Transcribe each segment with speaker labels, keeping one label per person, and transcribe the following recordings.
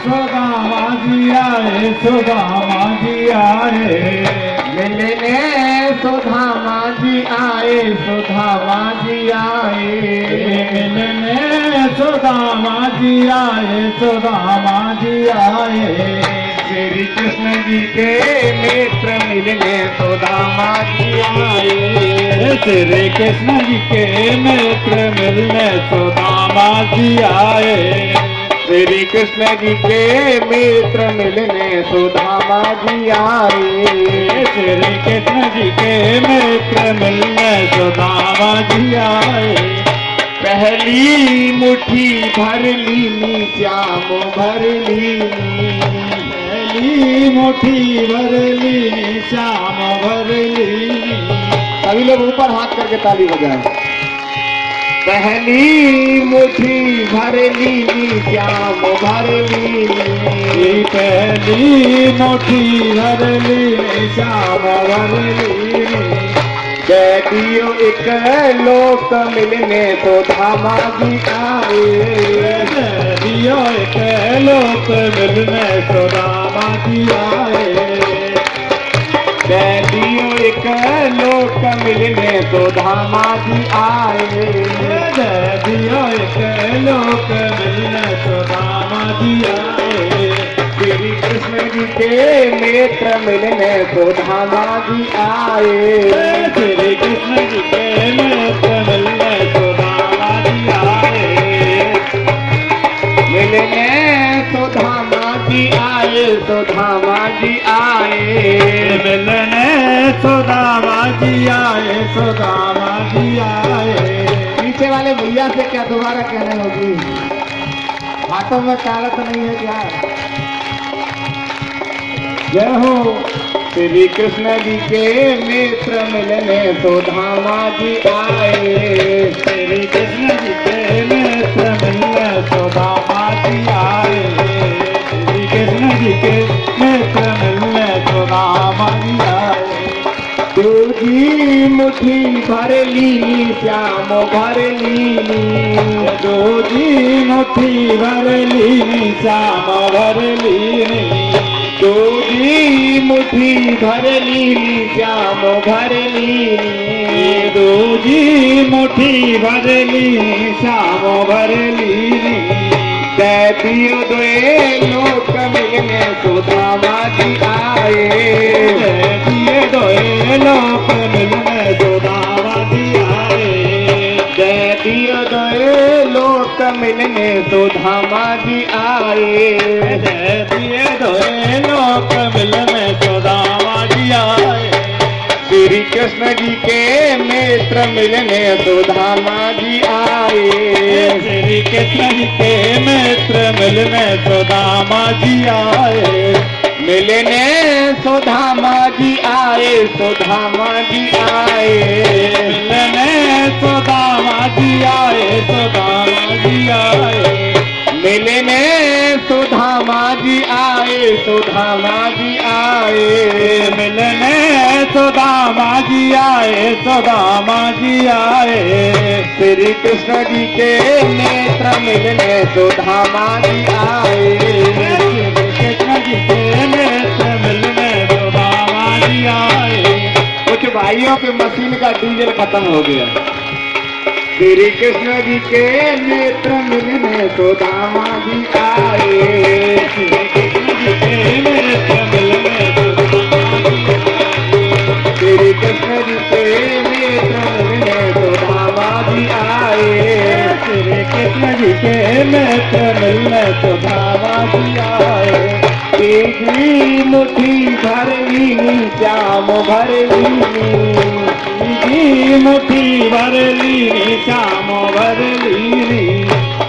Speaker 1: सुदामा जी आए, सुदामा जी आए,
Speaker 2: मिलने सुदामा जी आए, सुदामा जी आए,
Speaker 1: मिलने सुदामा जी आए, सुदामा जी आए,
Speaker 2: श्री कृष्ण जी के नेत्र मिलने सुदामा जी आए,
Speaker 1: श्री कृष्ण जी के नेत्र मिलने सुदामा जी आए,
Speaker 2: श्री कृष्ण जी के मित्र मिलने सुदामा जी आए,
Speaker 1: श्री कृष्ण जी के मित्र मिलने सुदामा जी आए,
Speaker 2: पहली मुट्ठी भर लीनी श्याम भर लीनी,
Speaker 1: पहली मुट्ठी भर लीनी श्याम भर लीनी,
Speaker 2: सभी लोग ऊपर हाथ करके ताली बजाएं। पहली मुट्ठी भर लीनी श्याम भर लीनी,
Speaker 1: पहली मुट्ठी भर लीनी श्याम भर लीनी,
Speaker 2: बैठियो एक लोक मिलने सुदामा जी आए,
Speaker 1: दियो एक लोक मिलने सुदामा जी आए,
Speaker 2: बैठियो एक लोक मिलने सुदामा जी आए,
Speaker 1: दियो एक लोक मिलने सुदामा जी आए,
Speaker 2: श्री कृष्ण जी के नेत्र मिलने सुदामा जी आए,
Speaker 1: श्री कृष्ण जी के नेत्र मिलने सुदामा जी आए,
Speaker 2: मिलने सुदामा जी आए, सुदामा जी आए,
Speaker 1: मिलने सुदामा जी आए, सुदामा जी आए,
Speaker 2: पीछे वाले भैया से क्या दोबारा कहने होगी, हाथों में ताकत नहीं है क्या? जय हो। श्री कृष्ण जी के मित्र मिलने सुदामा जी आए,
Speaker 1: श्री कृष्ण जी के नेत्र मिलने सुदामा जी आए, श्री कृष्ण जी के नेत्र मिलने सुदामा जी आए,
Speaker 2: दूजी मुट्ठी भर लीनी श्याम भर लीनी,
Speaker 1: दूजी मुट्ठी भर लीनी श्याम भर लीनी,
Speaker 2: दूजी मुट्ठी भर लीनी श्याम भर लीनी,
Speaker 1: दूजी मुट्ठी भर लीनी श्याम भर लीनी,
Speaker 2: दैतियो दोए लोक मिलने सुदामा जी आए,
Speaker 1: दिए दोए लोक मिलने सुदामा जी आए,
Speaker 2: दैतियो दोए लोक मिलने सुदामा जी आए,
Speaker 1: दिए दोए लोक मिलने सुदामा जी आए,
Speaker 2: श्री कृष्ण जी के नेत्र मिलने सुदामा जी आए,
Speaker 1: श्री कृष्ण जी के नेत्र मिलने सुदामा जी आए,
Speaker 2: मिलने सुदामा जी आए, सुदामा जी आए,
Speaker 1: मिलने सुदामा जी आए, सुदामा जी आए,
Speaker 2: मिलने सुदामा जी आए, सुदामा जी आए,
Speaker 1: मिलने सुदामा जी आए, सुदामा जी आए,
Speaker 2: श्री कृष्ण जी के नेत्र मिलने सुदामा जी आए,
Speaker 1: श्री कृष्ण जी के नेत्र मिलने सुदामा जी आए,
Speaker 2: कुछ भाइयों के मशीन का डीजल खत्म हो गया, श्री कृष्ण जी के नेत्र मिलने सुदामा जी आए,
Speaker 1: श्री कृष्ण जी के नेत्र मिलने सुदामा जी आए,
Speaker 2: श्री कृष्ण जी के नेत्र मिलने सुदामा जी आए,
Speaker 1: श्री कृष्ण जी के नेत्र मिलने सुदामा जी आए,
Speaker 2: तेजी मुट्ठी भर लीनी श्याम भर लीनी,
Speaker 1: जी मुट्ठी भर लीनी श्याम भर लीनी,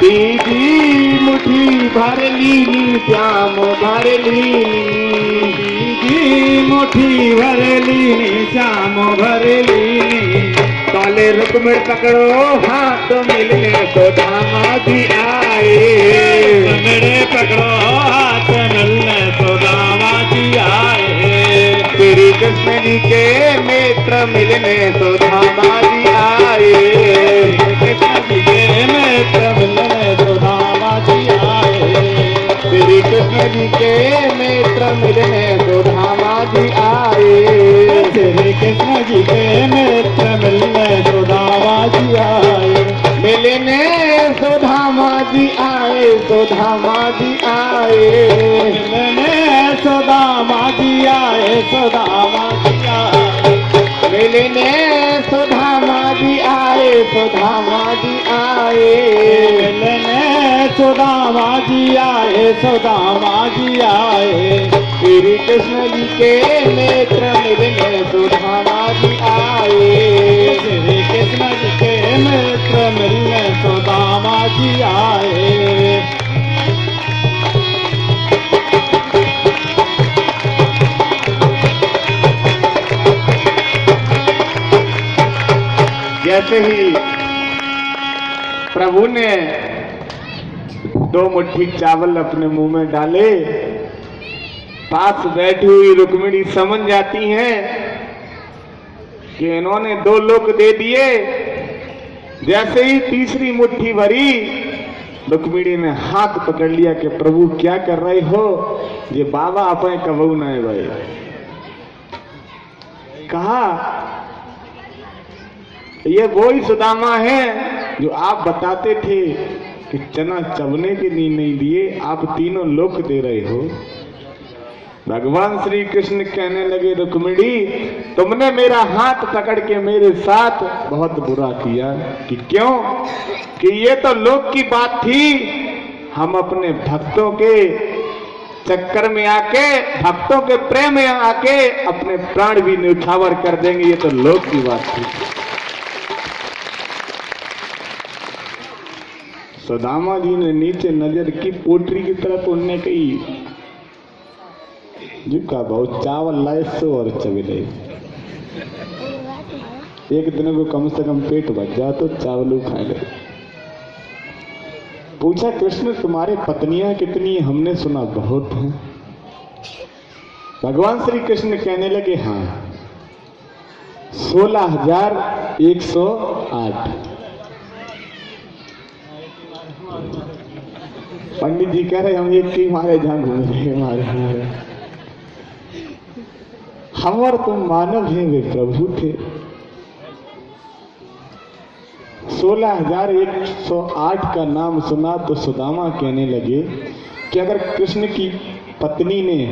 Speaker 2: तेजी मुट्ठी भर लीनी श्याम भर लीनी,
Speaker 1: जी मुट्ठी भर लीनी श्याम भर लीनी,
Speaker 2: काले रुक्मिण पकड़ो हाथ मिलने सुदामा जी आए,
Speaker 1: मेरे पकड़ो हाथ मिलने सुदामा जी आए,
Speaker 2: श्री कृष्ण जी के नेत्र मिलने सुदामा जी आए,
Speaker 1: कृष्ण जी के नेत्र मिलने सुदामा जी आए,
Speaker 2: श्री कृष्ण कृष्ण जी के नेत्र मिलने सुदामा जी आए।
Speaker 1: श्री कृष्ण जी के नेत्र मिलने सुदामा जी आए।
Speaker 2: मिलने सुदामा जी आए, सुदामा जी आए।
Speaker 1: मिलने सुदामा जी आए, सुदामा जी आए।
Speaker 2: मिलने सुदामा जी आए, सुदामा जी आए।
Speaker 1: मिलने सुदामा जी आए, सुदामा जी आए।
Speaker 2: श्री कृष्ण जी के नेत्र मिलने सुदामा जी आए।
Speaker 1: श्री कृष्ण जी के नेत्र मिलने सुदामा जी आए।
Speaker 2: जैसे ही प्रभु ने 2 मुट्ठी चावल अपने मुंह में डाले, पास बैठी हुई रुक्मिणी समझ जाती हैं कि इन्होंने 2 लोक दे दिए। जैसे ही तीसरी मुट्ठी भरी, रुक्मिणी ने हाथ पकड़ लिया कि प्रभु क्या कर रहे हो, ये बाबा अपने कबू न है भाई। कहा ये वो ही सुदामा है जो आप बताते थे कि चना चबने के लिए नहीं दिए, आप तीनों लोक दे रहे हो। भगवान श्री कृष्ण कहने लगे, रुक्मिणी तुमने मेरा हाथ पकड़ के मेरे साथ बहुत बुरा किया। कि क्यों? कि ये तो लोक की बात थी, हम अपने भक्तों के चक्कर में आके, भक्तों के प्रेम में आके अपने प्राण भी न्यौछावर कर देंगे, ये तो लोक की बात थी। सुदामा जी ने नीचे नजर की, पोटरी की तरफ उड़ने कही, जिसका बहुत चावल लाए सो और चबले। एक दिन को कम से कम पेट भर जा तो चावल खा ले। पूछा, कृष्ण तुम्हारे पत्नियां कितनी? हमने सुना बहुत हैं। भगवान श्री कृष्ण कहने लगे, हाँ 16,108। पंडित जी कह रहे हम एक ही मारे जहां घूम रहे हमारे। हम और तुम मानव हैं, वे प्रभु थे। 16,108 का नाम सुना तो सुदामा कहने लगे कि अगर कृष्ण की पत्नी ने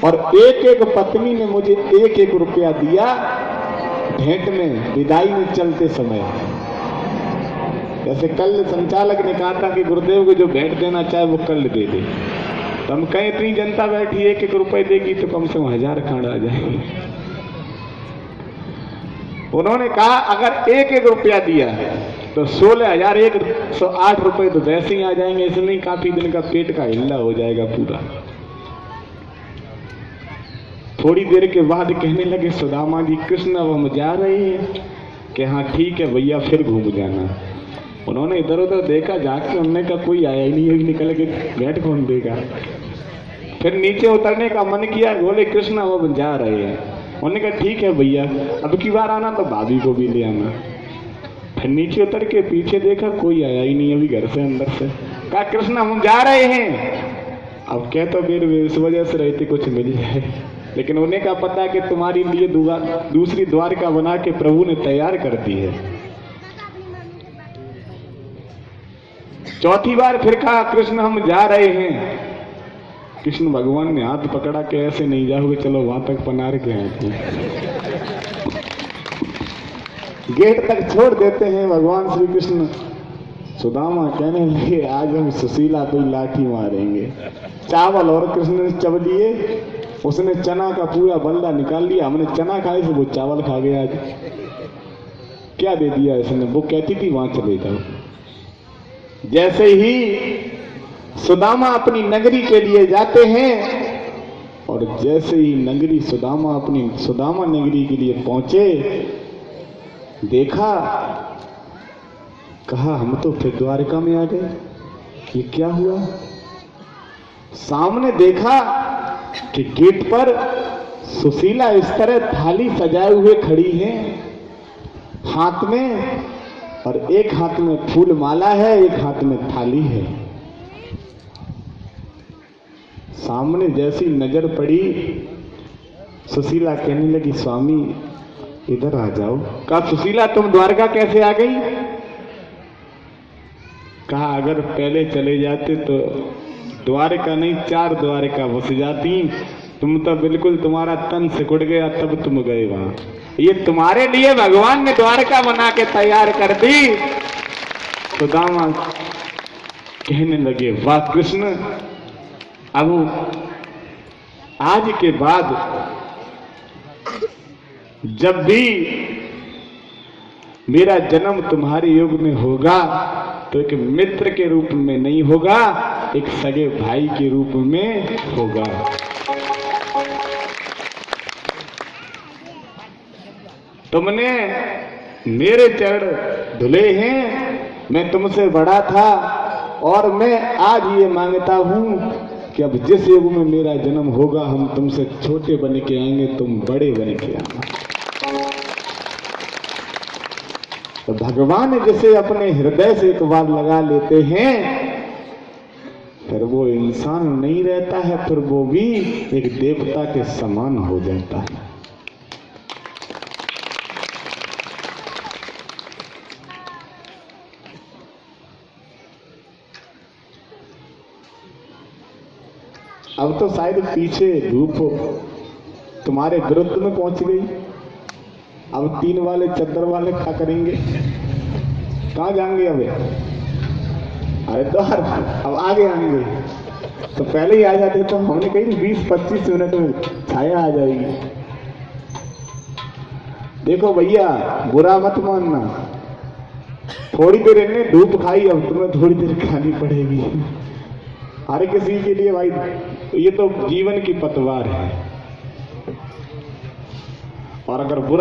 Speaker 2: और एक एक पत्नी ने मुझे 1-1 रुपया दिया भेंट में, विदाई में चलते समय, जैसे कल संचालक ने कहा था कि गुरुदेव को जो भेंट देना चाहे वो कल दे दे, तो हम कहीं इतनी जनता बैठी 1-1 रुपए देगी तो कम से कम 1000 खांड आ जाएंगे। उन्होंने कहा अगर 1-1 रुपया दिया है तो 16,108 रुपए तो वैसे ही आ जाएंगे, इसमें काफी दिन का पेट का हिल्ला हो जाएगा पूरा। थोड़ी देर के बाद कहने लगे सुदामा जी, कृष्ण अब हम जा रहे हैं। कि हाँ ठीक है भैया, फिर घूम जाना। उन्होंने इधर उधर देखा, जाके उन्होंने कहा कोई आया ही नहीं है, निकल के भेंट कौन देगा। फिर नीचे उतरने का मन किया, बोले कृष्ण अब जा रहे हैं। उन्होंने कहा ठीक है भैया, अब की बार आना तो भाभी को भी ले आना। फिर नीचे उतर के पीछे देखा, कोई आया ही नहीं अभी घर से अंदर से। कहा कृष्ण हम जा रहे हैं। अब कह तो फिर इस वजह से रहती कुछ मिल जाए, लेकिन उन्हें का पता कि तुम्हारे लिए दूसरी द्वारका बना के प्रभु ने तैयार कर दी है। चौथी बार फिर कहा कृष्ण हम जा रहे हैं। कृष्ण भगवान ने हाथ पकड़ा के ऐसे नहीं जाओगे, चलो वहां तक पनार के आए थे। गेट तक छोड़ देते हैं भगवान श्री कृष्ण। सुदामा कहने लगे आज हम सुशीला पे लाठी मारेंगे। चावल और कृष्ण ने चब लिए, उसने चना का पूरा बल्ला निकाल लिया। हमने चना खाए से वो चावल खा गया। आज क्या दे दिया इसने? वो कहती थी वहां चले जाओ। जैसे ही सुदामा अपनी नगरी के लिए जाते हैं और जैसे ही नगरी सुदामा नगरी के लिए पहुंचे, देखा, कहा हम तो फिर द्वारका में आ गए, ये क्या हुआ? सामने देखा कि गेट पर सुशीला इस तरह थाली सजाए हुए खड़ी है हाथ में, और एक हाथ में फूल माला है, एक हाथ में थाली है। सामने जैसी नजर पड़ी, सुशीला कहने लगी स्वामी इधर आ जाओ। कहा सुशीला तुम द्वारका कैसे आ गई? कहा अगर पहले चले जाते तो द्वारका नहीं 4 द्वारका बस जाती। तुम तो बिल्कुल तुम्हारा तन सिकुड़ गया तब तुम गए वहां। ये तुम्हारे लिए भगवान ने द्वारका बना के तैयार कर दी। सुदामा कहने लगे वाह कृष्ण, अब आज के बाद जब भी मेरा जन्म तुम्हारे युग में होगा तो एक मित्र के रूप में नहीं होगा, एक सगे भाई के रूप में होगा। तुमने मेरे चरण धुले हैं, मैं तुमसे बड़ा था और मैं आज ये मांगता हूं कि अब जिस युग में मेरा जन्म होगा हम तुमसे छोटे बन के आएंगे, तुम बड़े बन के आना। तो भगवान जिसे अपने हृदय से एक बार लगा लेते हैं फिर वो इंसान नहीं रहता है, फिर वो भी एक देवता के समान हो जाता है। अब तो शायद पीछे धूप तुम्हारे विरुद्ध में पहुंच गई। अब 3 वाले चद्दर वाले क्या करेंगे? कहाँ जाएंगे अब? अरे द्वार अब आगे आएंगे। तो पहले ही आ जाते तो हमने कही 20-25 मिनट में छाया आ जाएगी। देखो भैया बुरा मत मानना, थोड़ी देर इन्हें धूप खाई, अब तुम्हें थोड़ी देर खानी पड़ेगी। हर किसी के लिए भाई ये तो जीवन की पतवार है। और अगर बुरा